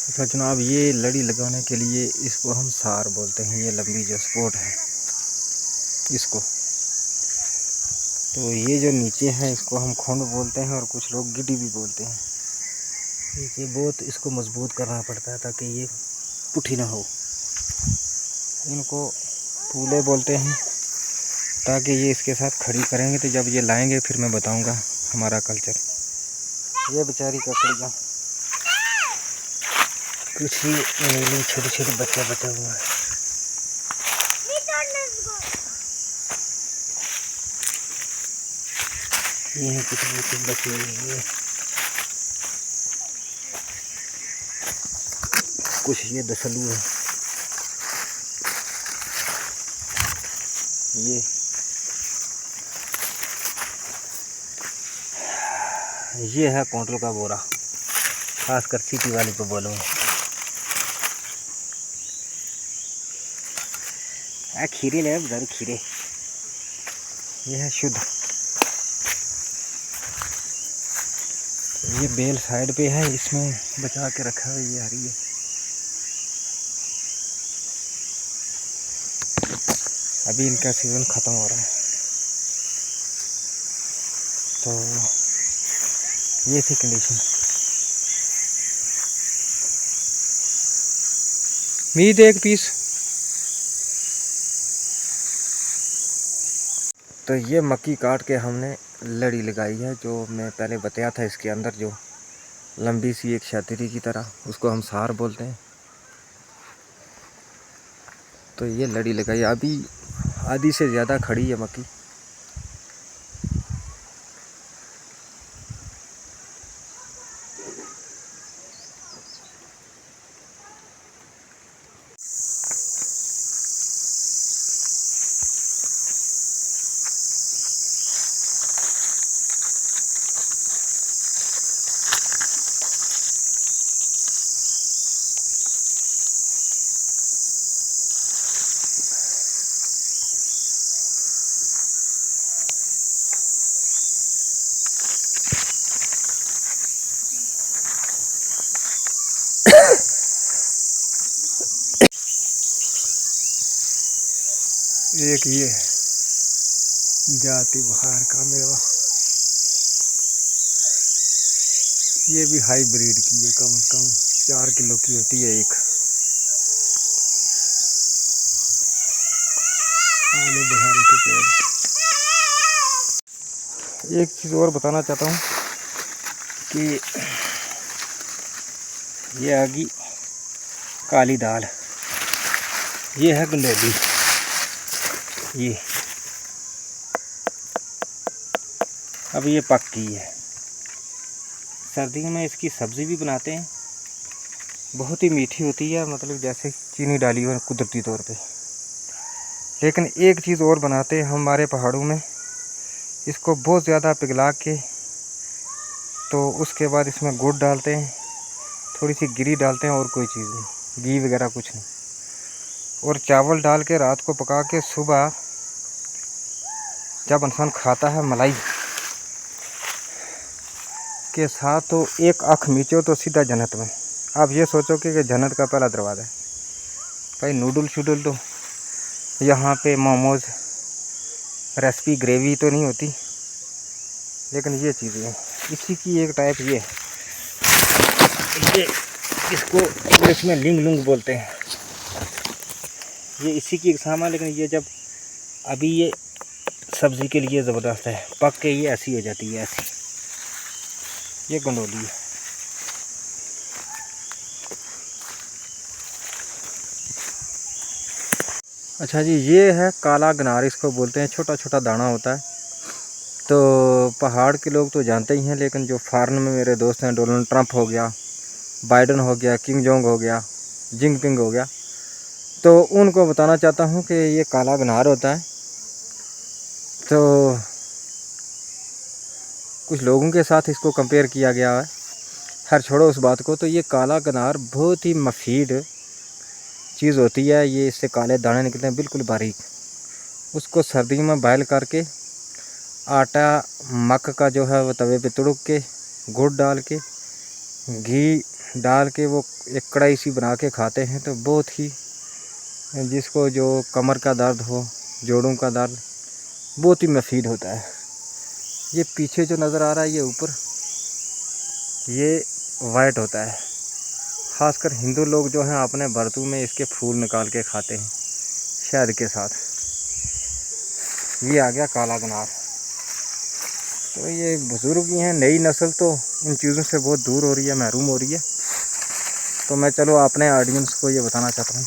अच्छा जनाब, ये लड़ी लगाने के लिए इसको हम सार बोलते हैं। ये लंबी जो सपोर्ट है इसको, तो ये जो नीचे है इसको हम खोंड बोलते हैं और कुछ लोग गिड्डी भी बोलते हैं। ये बहुत इसको मजबूत करना पड़ता है ताकि ये पुठी ना हो। इनको पूले बोलते हैं ताकि ये इसके साथ खड़ी करेंगे तो जब ये लाएंगे फिर मैं बताऊंगा हमारा कल्चर। ये बेचारी ककड़ियाँ कुछ ही नीली छोटी छोटी बच्चा बचा हुआ है। ये कुछ बची हुई है, कुछ ये दसलू है। ये है क्विंटल का बोरा, खासकर सिटी वाले को बोलो। खीरे ले बेचारे खीरे, ये है शुद्ध। ये बेल साइड पे है, इसमें बचा के रखा है। ये हरी है। अभी इनका सीजन ख़त्म हो रहा है, तो ये थी कंडीशन। मीट एक पीस। तो ये मक्की काट के हमने लड़ी लगाई है, जो मैं पहले बताया था। इसके अंदर जो लंबी सी एक छतरी की तरह, उसको हम सार बोलते हैं। तो ये लड़ी लगाई, अभी आधी से ज़्यादा खड़ी है मक्की। एक ये जाति बहार का मेवा, ये भी हाई ब्रीड की है। कम से कम 4 किलो की होती है एक। आलू बहार के पेड़। एक चीज़ और बताना चाहता हूँ कि ये आ गई काली दाल, ये है गंडोली। ये अब ये पक्की है। सर्दियों में इसकी सब्ज़ी भी बनाते हैं, बहुत ही मीठी होती है, मतलब जैसे चीनी डाली हो कुदरती तौर पे। लेकिन एक चीज़ और बनाते हैं हमारे पहाड़ों में, इसको बहुत ज़्यादा पिघला के, तो उसके बाद इसमें गुड़ डालते हैं, थोड़ी सी गिरी डालते हैं और कोई चीज़ नहीं, घी वगैरह कुछ नहीं। और चावल डाल के रात को पका के सुबह जब इंसान खाता है मलाई के साथ, तो एक आँख मीचो तो सीधा जन्नत में। आप ये सोचो कि जन्नत का पहला दरवाज़ा है। भाई नूडल शूडल तो यहाँ पे मोमोज रेसिपी ग्रेवी तो नहीं होती, लेकिन ये चीज़ें हैं। इसी की एक टाइप ये इसको इंग्लिश में लिंग लुंग बोलते हैं। ये इसी की एग्जाम है, लेकिन ये जब अभी ये सब्ज़ी के लिए ज़बरदस्त है, पक के ये ऐसी हो जाती है, ऐसी। ये गंडोली है। अच्छा जी, ये है काला गनार, इसको बोलते हैं। छोटा छोटा दाना होता है। तो पहाड़ के लोग तो जानते ही हैं, लेकिन जो फॉरेन में मेरे दोस्त हैं, डोनाल्ड ट्रंप हो गया, बाइडन हो गया, किंग जोंग हो गया, जिनपिंग हो गया, तो उनको बताना चाहता हूँ कि ये काला गनार होता है। तो कुछ लोगों के साथ इसको कंपेयर किया गया है, खैर छोड़ो उस बात को। तो ये काला गनार बहुत ही मुफीद चीज़ होती है। ये इससे काले दाने निकलते हैं बिल्कुल बारीक। उसको सर्दियों में बॉयल करके आटा मक्का का जो है वो तवे पे तुड़क के, गुड़ डाल के, घी डाल के वो एक कढ़ाई सी बना के खाते हैं तो बहुत ही, जिसको जो कमर का दर्द हो, जोड़ों का दर्द, बहुत ही मुफीद होता है। ये पीछे जो नज़र आ रहा है ये ऊपर, ये वाइट होता है। ख़ासकर हिंदू लोग जो हैं अपने बर्तू में इसके फूल निकाल के खाते हैं शहद के साथ। ये आ गया काला गनार। तो ये बुज़ुर्ग ही हैं, नई नस्ल तो इन चीज़ों से बहुत दूर हो रही है, महरूम हो रही है। तो मैं चलो अपने ऑडियंस को ये बताना चाहता हूँ।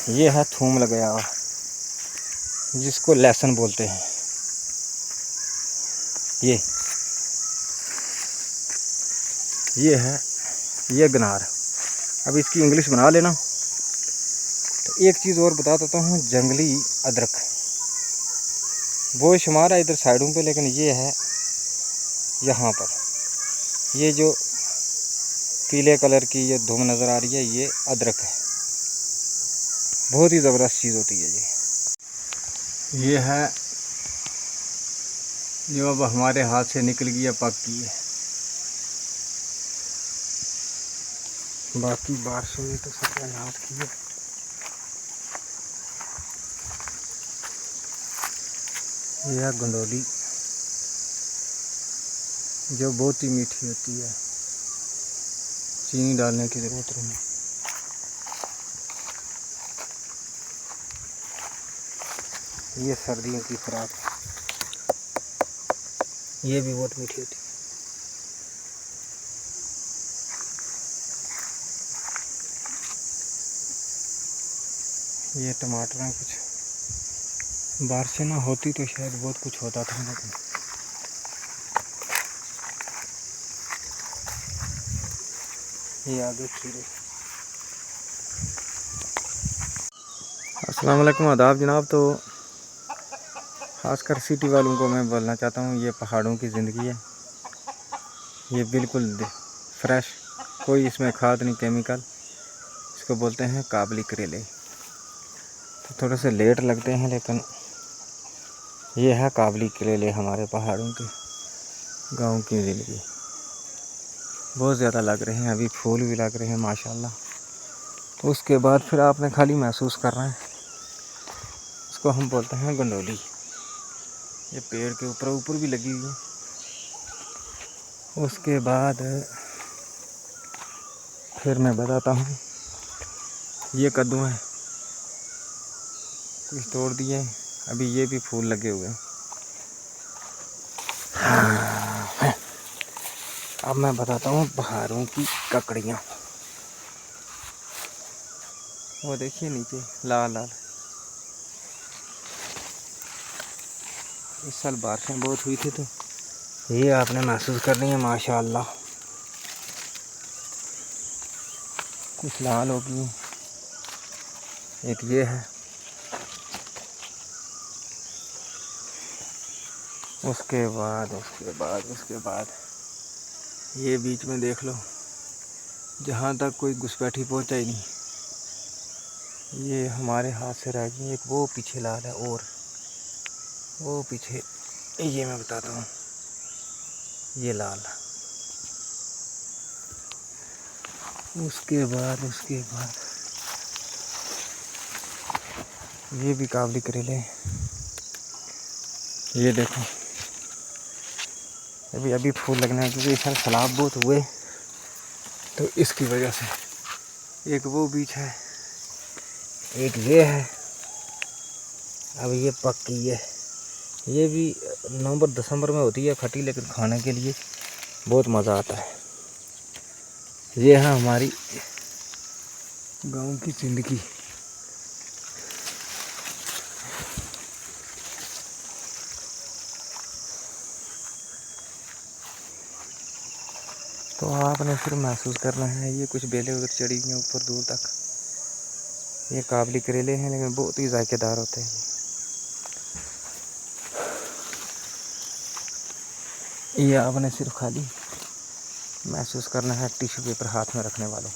ये है थूम लगाया हुआ, जिसको लहसुन बोलते हैं। ये गनार। अब इसकी इंग्लिश बना लेना। तो एक चीज़ और बता देता हूँ, जंगली अदरक वो शुमार है इधर साइडों पे, लेकिन ये है यहाँ पर। ये जो पीले कलर की ये धूम नज़र आ रही है, ये अदरक है। बहुत ही ज़बरदस्त चीज़ होती है ये है जो अब हमारे हाथ से निकल गई है, पक गई है। बाकी बारिशों में तो सत्यानाश की है। यह है गंडोली, जो बहुत ही मीठी होती है, चीनी डालने की ज़रूरत नहीं। ये सर्दियों की खुराक, ये भी बहुत मीठी होती है। ये टमाटर हैं कुछ, बारिशें ना होती तो शायद बहुत कुछ होता था, लेकिन ये आगे खीरे। अस्सलाम वालेकुम, आदाब जनाब। तो ख़ासकर सिटी वालों को मैं बोलना चाहता हूँ, ये पहाड़ों की ज़िंदगी है। ये बिल्कुल फ्रेश, कोई इसमें खाद नहीं, केमिकल। इसको बोलते हैं काबली करेले। तो थोड़े से लेट लगते हैं, लेकिन ये है काबली करेले हमारे पहाड़ों के गांव की ज़िंदगी। बहुत ज़्यादा लग रहे हैं, अभी फूल भी लग रहे हैं माशाल्लाह। तो उसके बाद फिर आपने खाली महसूस करना है, इसको हम बोलते हैं गंडोली। ये पेड़ के ऊपर भी लगी हुई है। उसके बाद फिर मैं बताता हूँ, ये कद्दू है, कुछ तोड़ दिए, अभी ये भी फूल लगे हुए हैं। अब मैं बताता हूँ पहाड़ों की ककड़ियाँ। वो देखिए नीचे लाल लाल। इस साल बारिशें बहुत हुई थी, तो ये आपने महसूस करनी है माशाल्लाह। कुछ लाल हो गई, एक ये है। उसके बाद ये बीच में देख लो, जहाँ तक कोई घुसपैठी पहुँचा ही नहीं। ये हमारे हाथ से रह गई। एक वो पीछे लाल है, और वो पीछे, ये मैं बताता हूँ, ये लाल। उसके बाद ये भी काबली करेले। ये देखो, अभी फूल लगना है, क्योंकि इस साल सैलाब बहुत हुए, तो इसकी वजह से। एक वो बीच है, एक ये है। अब ये पक गई है। ये भी नवंबर दिसंबर में होती है खट्टी, लेकिन खाने के लिए बहुत मज़ा आता है। ये है हमारी गांव की ज़िंदगी। तो आपने फिर महसूस करना है, ये कुछ बेलें उधर चढ़ी हुई हैं ऊपर दूर तक। ये काबली करेले हैं, लेकिन बहुत ही जायकेदार होते हैं। ये आपने सिर्फ खाली महसूस करना है टिश्यू पेपर हाथ में रखने वाले।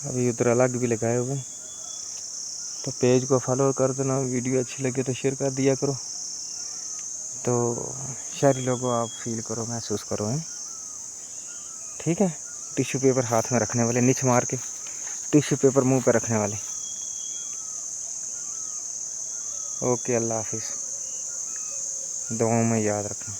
अभी उधर अलग भी लगाए हुए, तो पेज को फॉलो कर देना। वीडियो अच्छी लगे तो शेयर कर दिया करो। तो शहरी लोगों आप फील करो, महसूस करो हैं, ठीक है। टिश्यू पेपर हाथ में रखने वाले, निच मार के टिश्यू पेपर मुंह पे रखने वाले। ओके, अल्लाह हाफिज़। दुआओं में याद रखना।